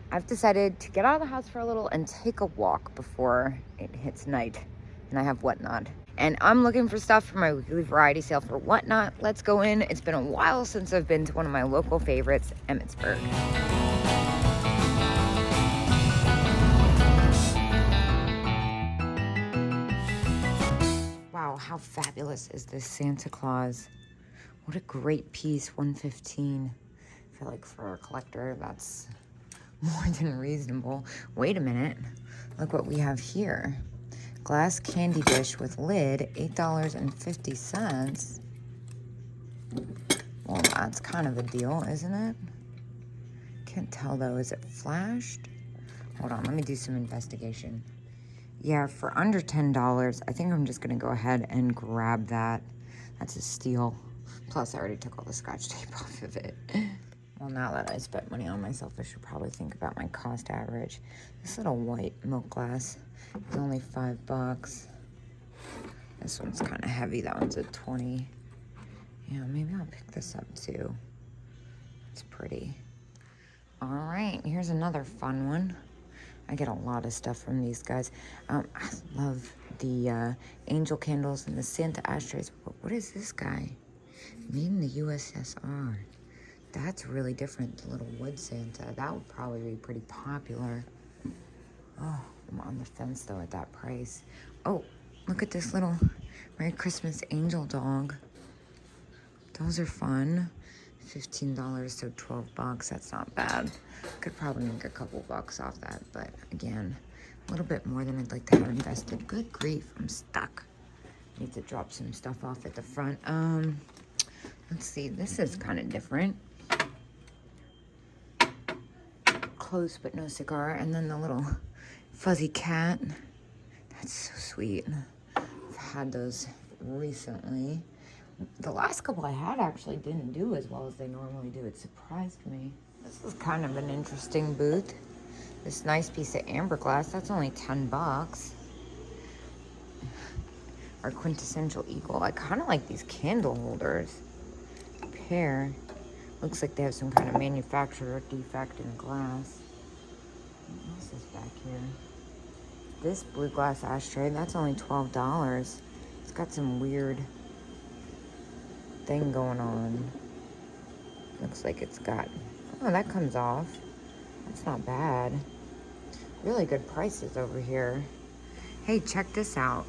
I've decided to get out of the house for a little and take a walk before it hits night and I have Whatnot. And I'm looking for stuff for my weekly variety sale for Whatnot. Let's go in. It's been a while since I've been to one of my local favorites, Emmitsburg. Wow, how fabulous is this Santa Claus? What a great piece, $115. I feel like for a collector, that's more than reasonable. Wait a minute, look what we have here. Glass candy dish with lid, $8.50. Well, that's kind of a deal, isn't it? Can't tell though, is it flashed? Hold on, let me do some investigation. Yeah, for under $10, I think I'm just gonna go ahead and grab that. That's a steal. Plus, I already took all the scotch tape off of it. Well, now that I spent money on myself, I should probably think about my cost average. This little white milk glass is only $5. This one's kind of heavy. That one's a 20. Yeah, maybe I'll pick this up too. It's pretty. All right, here's another fun one. I get a lot of stuff from these guys. I love the angel candles and the Santa ashtrays. But what is this guy? Made in the USSR. That's really different, the little wood Santa. That would probably be pretty popular. Oh, I'm on the fence though at that price. Oh, look at this little Merry Christmas angel dog. Those are fun. $15, so $12. That's not bad. Could probably make a couple bucks off that, but again, a little bit more than I'd like to have invested. Good grief, I'm stuck. Need to drop some stuff off at the front. Let's see, this is kind of different. Close but no cigar, and then the little fuzzy cat. That's so sweet. I've had those recently. The last couple I had actually didn't do as well as they normally do. It surprised me. This is kind of an interesting booth. This nice piece of amber glass, that's only $10. Our quintessential eagle. I kind of like these candle holders. Pair. Looks like they have some kind of manufacturer defect in glass. What else is back here? This blue glass ashtray, that's only $12. It's got some weird thing going on. Looks like it's got, oh, that comes off. That's not bad. Really good prices over here. Hey, check this out.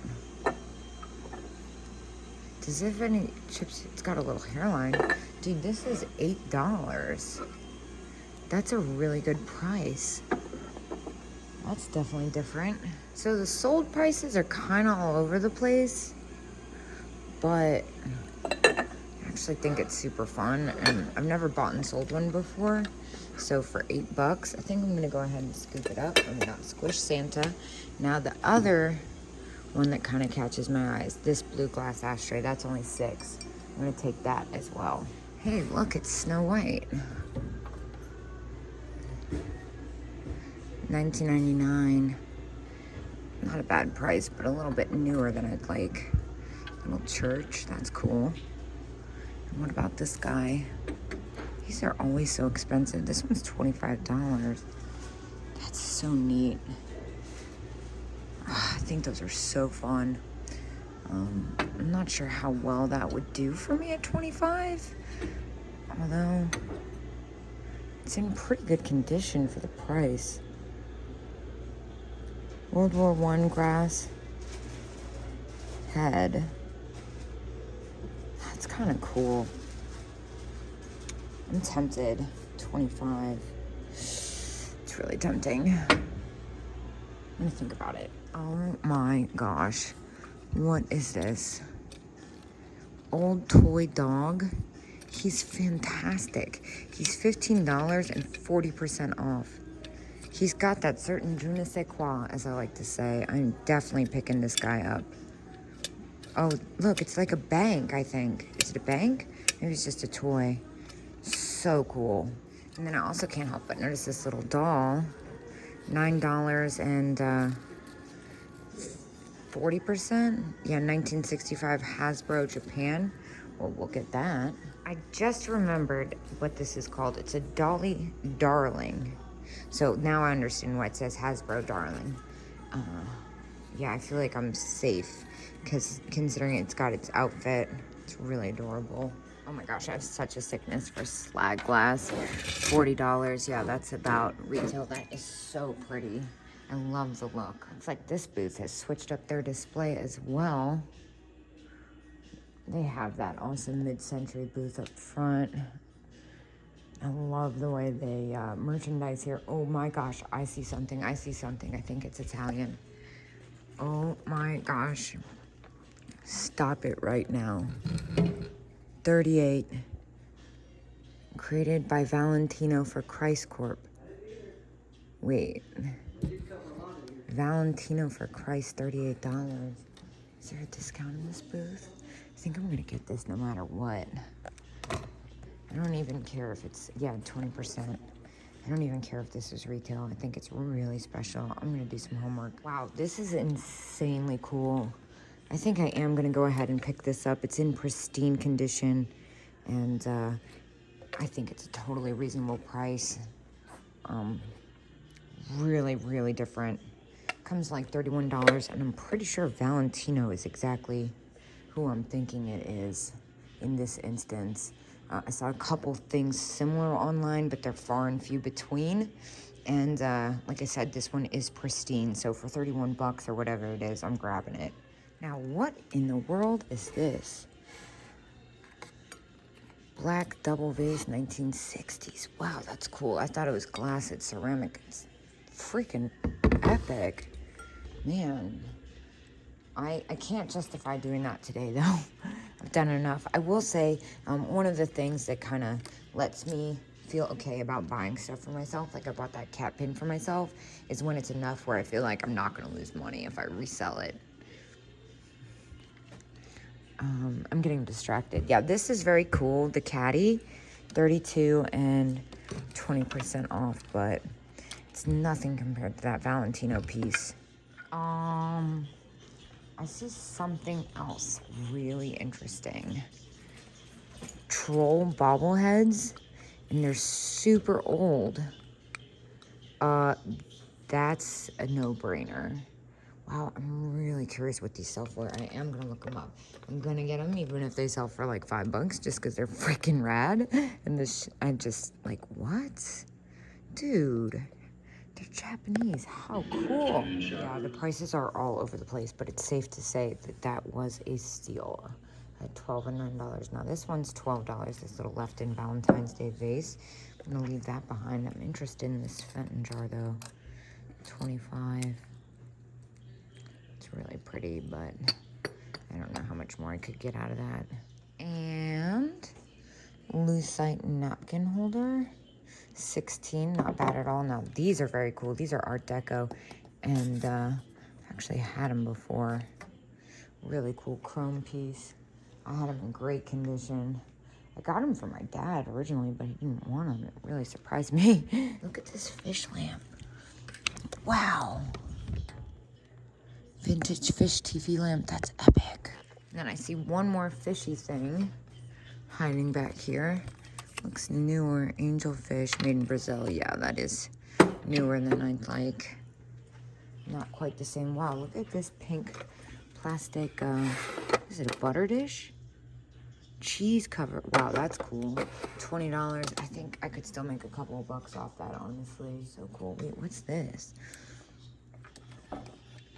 Does it have any chips? It's got a little hairline. Dude, this is $8. That's a really good price. That's definitely different. So the sold prices are kind of all over the place, but I actually think it's super fun, and I've never bought and sold one before. So for $8, I think I'm gonna go ahead and scoop it up. I'm gonna squish Santa. Now the other one that kind of catches my eyes, this blue glass ashtray, that's only $6. I'm gonna take that as well. Hey, look, it's Snow White. $19.99. Not a bad price, but a little bit newer than I'd like. Little church, that's cool. And what about this guy? These are always so expensive. This one's $25. That's so neat. I think those are so fun. I'm not sure how well that would do for me at $25. Although, it's in pretty good condition for the price. World War I grass head. That's kind of cool. I'm tempted. $25. It's really tempting. I'm gonna think about it. Oh my gosh. What is this? Old toy dog. He's fantastic. He's $15 and 40% off. He's got that certain je ne sais quoi, as I like to say. I'm definitely picking this guy up. Oh, look, it's like a bank, I think. Is it a bank? Maybe it's just a toy. So cool. And then I also can't help but notice this little doll. $9 and 40%? Yeah, 1965 Hasbro Japan. Well, we'll get that. I just remembered what this is called. It's a Dolly Darling. So now I understand why it says Hasbro Darling. Yeah, I feel like I'm safe because considering it's got its outfit, it's really adorable. Oh my gosh, I have such a sickness for slag glass. $40, yeah, that's about retail. That is so pretty. I love the look. It's like this booth has switched up their display as well. They have that awesome mid-century booth up front. I love the way they merchandise here. Oh my gosh, I see something. I think it's Italian. Oh my gosh. Stop it right now. 38. Created by Valentino for Christ Corp. Wait. Valentino for Christ, $38. Is there a discount in this booth? I think I'm gonna get this no matter what. I don't even care if it's, yeah, 20%. I don't even care if this is retail. I think it's really special. I'm gonna do some homework. Wow, this is insanely cool. I think I am gonna go ahead and pick this up. It's in pristine condition, and I think it's a totally reasonable price. Really, really different. Comes like $31, and I'm pretty sure Valentino is exactly who I'm thinking it is in this instance. I saw a couple things similar online, but they're far and few between. And like I said, this one is pristine. So for 31 bucks or whatever it is, I'm grabbing it. Now, what in the world is this? Black double vase, 1960s. Wow, that's cool. I thought it was glass. It's ceramic. It's freaking epic. Man, I can't justify doing that today, though. I've done enough. I will say, one of the things that kind of lets me feel okay about buying stuff for myself, like I bought that cat pin for myself, is when it's enough where I feel like I'm not going to lose money if I resell it. I'm getting distracted. Yeah, this is very cool. The caddy, 32 and 20% off, but it's nothing compared to that Valentino piece. I see something else really interesting. Troll bobbleheads, and they're super old. That's a no-brainer. Wow, I'm really curious what these sell for. I am gonna look them up. I'm gonna get them even if they sell for like $5 just because they're freaking rad. And this, I'm just like, what? Dude, they're Japanese. How cool. Yeah, the prices are all over the place, but it's safe to say that that was a steal at $12 and $9. Now this one's $12, this little left-in Valentine's Day vase. I'm gonna leave that behind. I'm interested in this Fenton jar though. 25. It's really pretty, but I don't know how much more I could get out of that. And lucite napkin holder, 16, not bad at all. Now these are very cool. These are Art Deco, and I've actually had them before. Really cool chrome piece. I had them in great condition. I got them for my dad originally, but he didn't want them. It really surprised me. Look at this fish lamp. Wow. Vintage fish TV lamp, that's epic. And then I see one more fishy thing hiding back here. Looks newer, angelfish made in Brazil. Yeah, that is newer than I'd like. Not quite the same. Wow, look at this pink plastic, is it a butter dish? Cheese cover. Wow, that's cool. $20. I think I could still make a couple of bucks off that, honestly. So cool. Wait, what's this?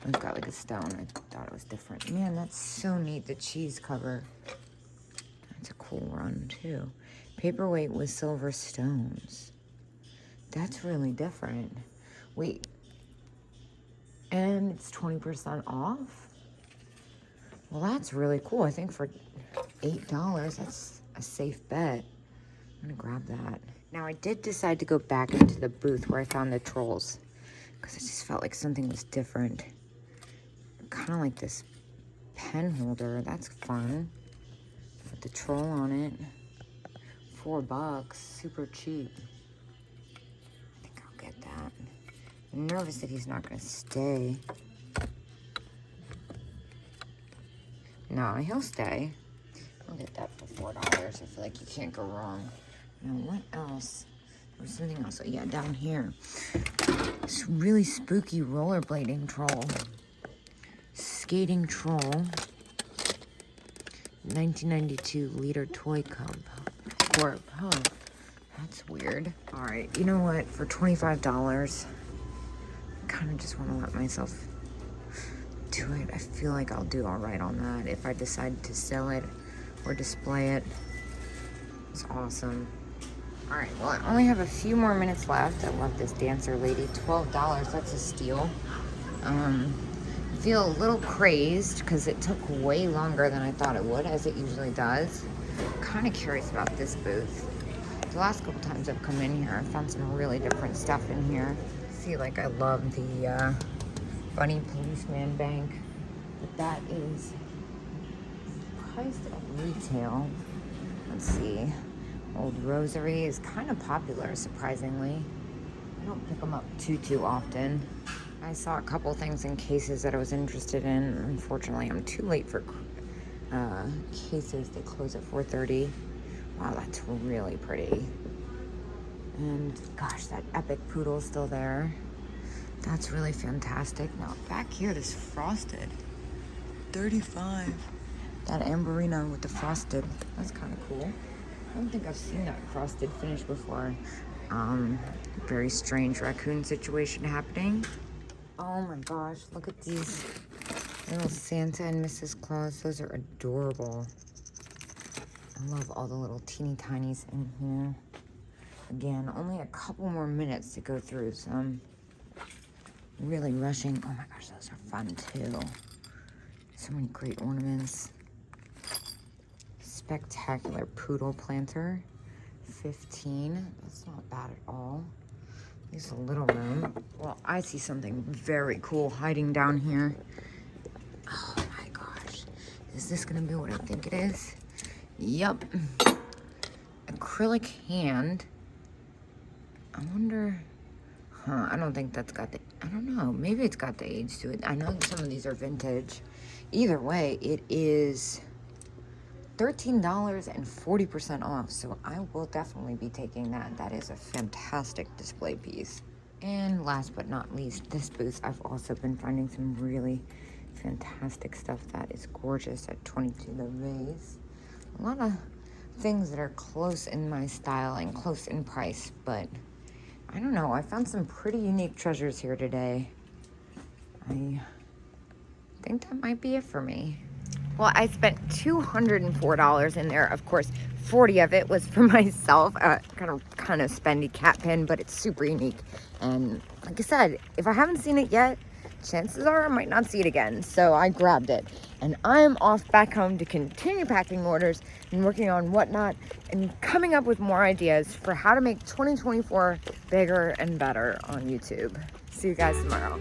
It's got like a stone. I thought it was different. Man, that's so neat. The cheese cover. That's a cool run, too. Paperweight with silver stones. That's really different. Wait. And it's 20% off? Well, that's really cool. I think for $8, that's a safe bet. I'm gonna grab that. Now, I did decide to go back into the booth where I found the trolls, because I just felt like something was different. Kind of like this pen holder. That's fun. With the troll on it. $4. Super cheap. I think I'll get that. I'm nervous that he's not going to stay. No, he'll stay. I'll get that for $4. I feel like you can't go wrong. Now, what else was something else. Yeah, down here. This really spooky rollerblading troll. Skating troll. 1992 liter toy cub. Corp. Huh. That's weird. Alright, you know what? For $25, I kind of just want to let myself do it. I feel like I'll do alright on that if I decide to sell it or display it. It's awesome. Alright, well, I only have a few more minutes left. I love this dancer lady. $12, that's a steal. I feel a little crazed because it took way longer than I thought it would, as it usually does. I'm kind of curious about this booth. The last couple times I've come in here, I've found some really different stuff in here. See, like, I love the Bunny Policeman Bank, but that is priced at retail. Let's see. Old Rosary is kind of popular, surprisingly. I don't pick them up too often. I saw a couple things in cases that I was interested in. Unfortunately, I'm too late for cases. They close at 4:30. Wow, that's really pretty. And gosh, that epic poodle is still there. That's really fantastic. Now, back here, this frosted. $35. That Amberina with the frosted. That's kind of cool. I don't think I've seen that frosted finish before. Very strange raccoon situation happening. Oh my gosh, look at these little Santa and Mrs. Claus. Those are adorable. I love all the little teeny tinies in here. Again, only a couple more minutes to go through, so I'm really rushing. Oh my gosh, those are fun too. So many great ornaments. Spectacular poodle planter, $15. That's not bad at all. There's a little room. Well, I see something very cool hiding down here. Oh my gosh. Is this gonna be what I think it is? Yep. Acrylic hand. I wonder, I don't think that's got the, I don't know. Maybe it's got the age to it. I know some of these are vintage. Either way, it is $13 and 40% off. So I will definitely be taking that. That is a fantastic display piece. And last but not least, this booth, I've also been finding some really fantastic stuff that is gorgeous at 22 The Vase. A lot of things that are close in my style and close in price, but I don't know. I found some pretty unique treasures here today. I think that might be it for me. Well, I spent $204 in there. Of course, 40 of it was for myself. Kind of spendy cat pin, but it's super unique. And like I said, if I haven't seen it yet, chances are I might not see it again. So I grabbed it. And I'm off back home to continue packing orders and working on whatnot and coming up with more ideas for how to make 2024 bigger and better on YouTube. See you guys tomorrow.